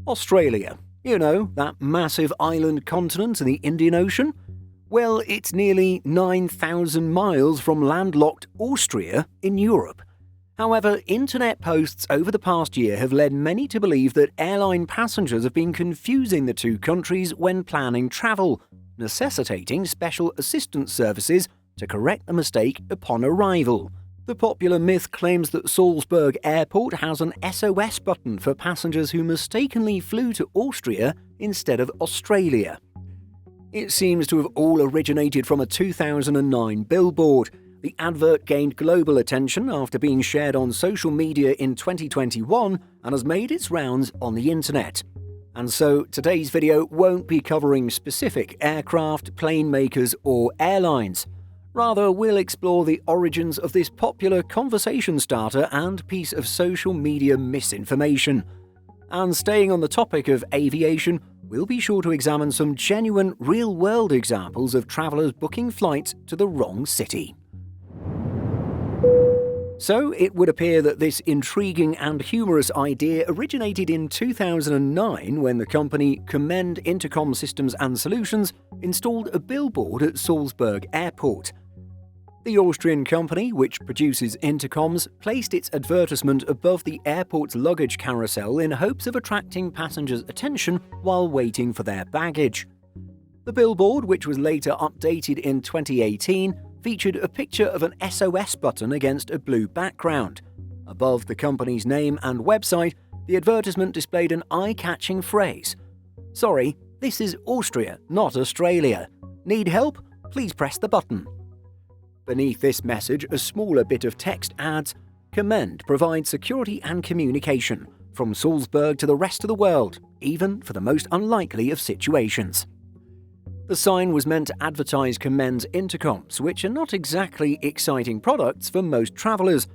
Australia. You know, that massive island continent in the Indian Ocean? Well, it's nearly 9,000 miles from landlocked Austria in Europe. However, internet posts over the past year have led many to believe that airline passengers have been confusing the two countries when planning travel, necessitating special assistance services to correct the mistake upon arrival. The popular myth claims that Salzburg Airport has an SOS button for passengers who mistakenly flew to Austria instead of Australia. It seems to have all originated from a 2009 billboard. The advert gained global attention after being shared on social media in 2021 and has made its rounds on the internet. And so today's video won't be covering specific aircraft, plane makers or airlines. Rather, we'll explore the origins of this popular conversation starter and piece of social media misinformation. And staying on the topic of aviation, we'll be sure to examine some genuine, real-world examples of travellers booking flights to the wrong city. So, it would appear that this intriguing and humorous idea originated in 2009 when the company Commend Intercom Systems and Solutions installed a billboard at Salzburg Airport. The Austrian company, which produces intercoms, placed its advertisement above the airport's luggage carousel in hopes of attracting passengers' attention while waiting for their baggage. The billboard, which was later updated in 2018, featured a picture of an SOS button against a blue background. Above the company's name and website, the advertisement displayed an eye-catching phrase: "Sorry, this is Austria, not Australia. Need help? Please press the button." Beneath this message, a smaller bit of text adds, "Commend provides security and communication from Salzburg to the rest of the world, even for the most unlikely of situations." The sign was meant to advertise Commend's intercoms, which are not exactly exciting products for most travellers.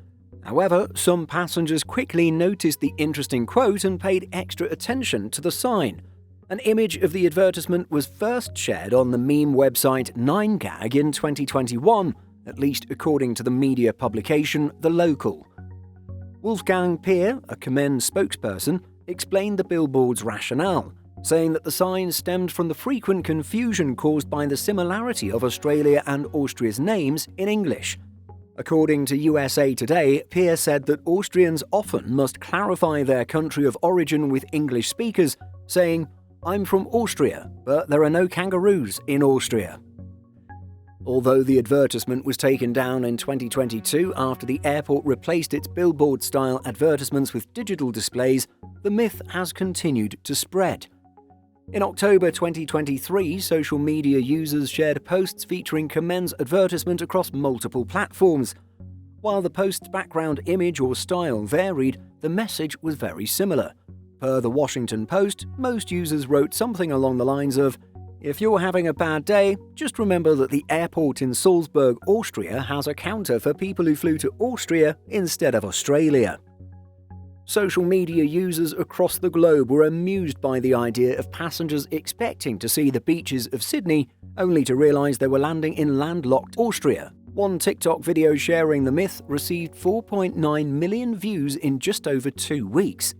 However, some passengers quickly noticed the interesting quote and paid extra attention to the sign. An image of the advertisement was first shared on the meme website 9gag in 2021, at least according to the media publication The Local. Wolfgang Peer, a Commend spokesperson, explained the billboard's rationale, saying that the sign stemmed from the frequent confusion caused by the similarity of Australia and Austria's names in English. According to USA Today, Peer said that Austrians often must clarify their country of origin with English speakers, saying, "I'm from Austria, but there are no kangaroos in Austria." Although the advertisement was taken down in 2022 after the airport replaced its billboard-style advertisements with digital displays, the myth has continued to spread. In October 2023, social media users shared posts featuring Commend's advertisement across multiple platforms. While the post's background image or style varied, the message was very similar. Per the Washington Post, most users wrote something along the lines of, "If you're having a bad day, just remember that the airport in Salzburg, Austria has a counter for people who flew to Austria instead of Australia." Social media users across the globe were amused by the idea of passengers expecting to see the beaches of Sydney, only to realise they were landing in landlocked Austria. One TikTok video sharing the myth received 4.9 million views in just over 2 weeks.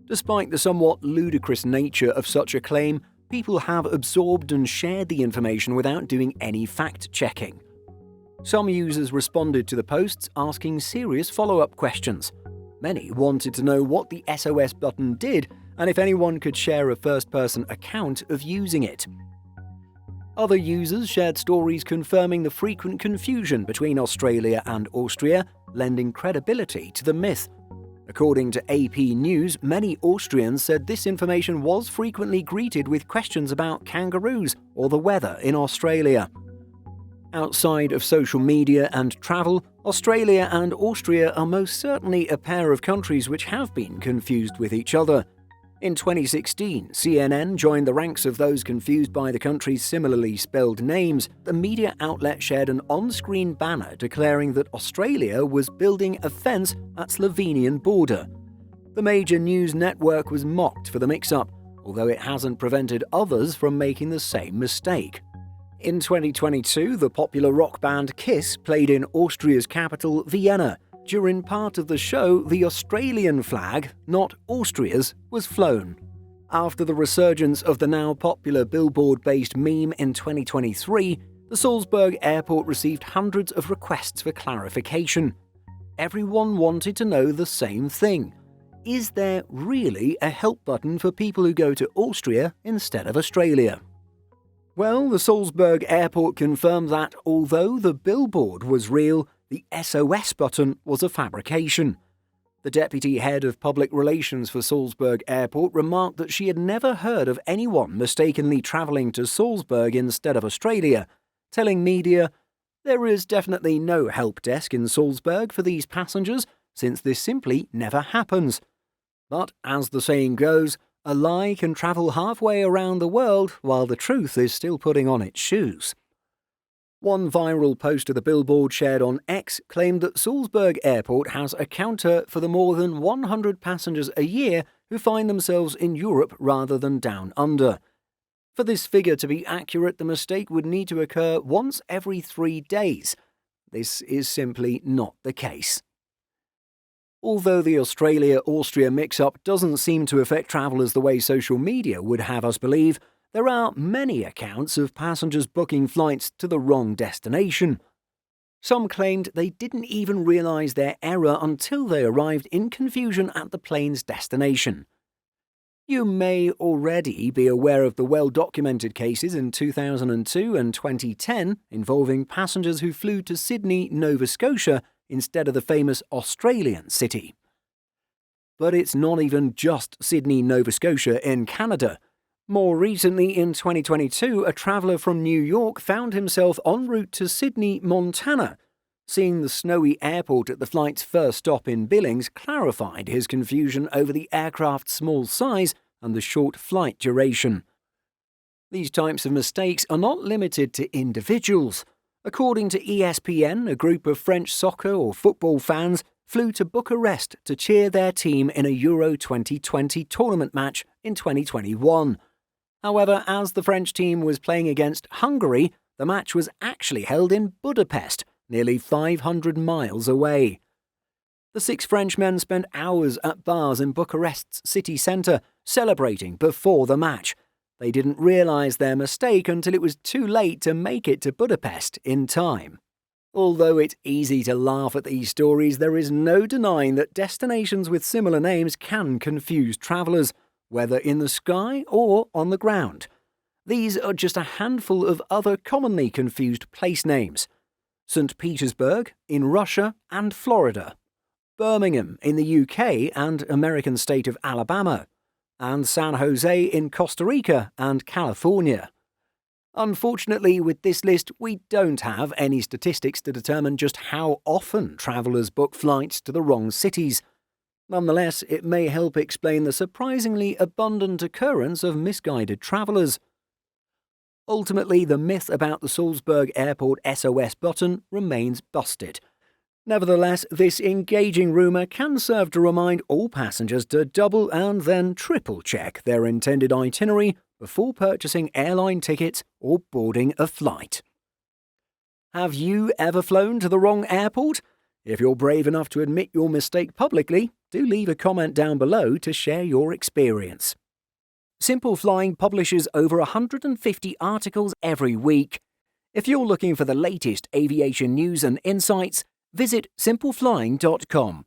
Despite the somewhat ludicrous nature of such a claim, people have absorbed and shared the information without doing any fact-checking. Some users responded to the posts asking serious follow-up questions. Many wanted to know what the SOS button did and if anyone could share a first-person account of using it. Other users shared stories confirming the frequent confusion between Australia and Austria, lending credibility to the myth. According to AP News, many Austrians said this information was frequently greeted with questions about kangaroos or the weather in Australia. Outside of social media and travel, Australia and Austria are most certainly a pair of countries which have been confused with each other. In 2016, CNN joined the ranks of those confused by the country's similarly spelled names. The media outlet shared an on-screen banner declaring that Australia was building a fence at Slovenian border. The major news network was mocked for the mix-up, although it hasn't prevented others from making the same mistake. In 2022, the popular rock band Kiss played in Austria's capital, Vienna. During part of the show, the Australian flag, not Austria's, was flown. After the resurgence of the now popular billboard-based meme in 2023, the Salzburg airport received hundreds of requests for clarification. Everyone wanted to know the same thing. Is there really a help button for people who go to Austria instead of Australia? Well, the Salzburg airport confirmed that although the billboard was real, the SOS button was a fabrication. The deputy head of public relations for Salzburg Airport remarked that she had never heard of anyone mistakenly travelling to Salzburg instead of Australia, telling media, "There is definitely no help desk in Salzburg for these passengers, since this simply never happens." But as the saying goes, a lie can travel halfway around the world while the truth is still putting on its shoes. One viral post of the billboard shared on X claimed that Salzburg Airport has a counter for the more than 100 passengers a year who find themselves in Europe rather than down under. For this figure to be accurate, the mistake would need to occur once every 3 days. This is simply not the case. Although the Australia-Austria mix-up doesn't seem to affect travellers the way social media would have us believe, there are many accounts of passengers booking flights to the wrong destination. Some claimed they didn't even realise their error until they arrived in confusion at the plane's destination. You may already be aware of the well-documented cases in 2002 and 2010 involving passengers who flew to Sydney, Nova Scotia, instead of the famous Australian city. But it's not even just Sydney, Nova Scotia in Canada. More recently, in 2022, a traveller from New York found himself en route to Sydney, Montana. Seeing the snowy airport at the flight's first stop in Billings clarified his confusion over the aircraft's small size and the short flight duration. These types of mistakes are not limited to individuals. According to ESPN, a group of French soccer or football fans flew to Bucharest to cheer their team in a Euro 2020 tournament match in 2021. However, as the French team was playing against Hungary, the match was actually held in Budapest, nearly 500 miles away. The 6 Frenchmen spent hours at bars in Bucharest's city centre, celebrating before the match. They didn't realise their mistake until it was too late to make it to Budapest in time. Although it's easy to laugh at these stories, there is no denying that destinations with similar names can confuse travellers, whether in the sky or on the ground. These are just a handful of other commonly confused place names: St. Petersburg in Russia and Florida, Birmingham in the UK and American state of Alabama, and San Jose in Costa Rica and California. Unfortunately, with this list, we don't have any statistics to determine just how often travellers book flights to the wrong cities. Nonetheless, it may help explain the surprisingly abundant occurrence of misguided travellers. Ultimately, the myth about the Salzburg Airport SOS button remains busted. Nevertheless, this engaging rumour can serve to remind all passengers to double and then triple check their intended itinerary before purchasing airline tickets or boarding a flight. Have you ever flown to the wrong airport? If you're brave enough to admit your mistake publicly, do leave a comment down below to share your experience. Simple Flying publishes over 150 articles every week. If you're looking for the latest aviation news and insights, visit simpleflying.com.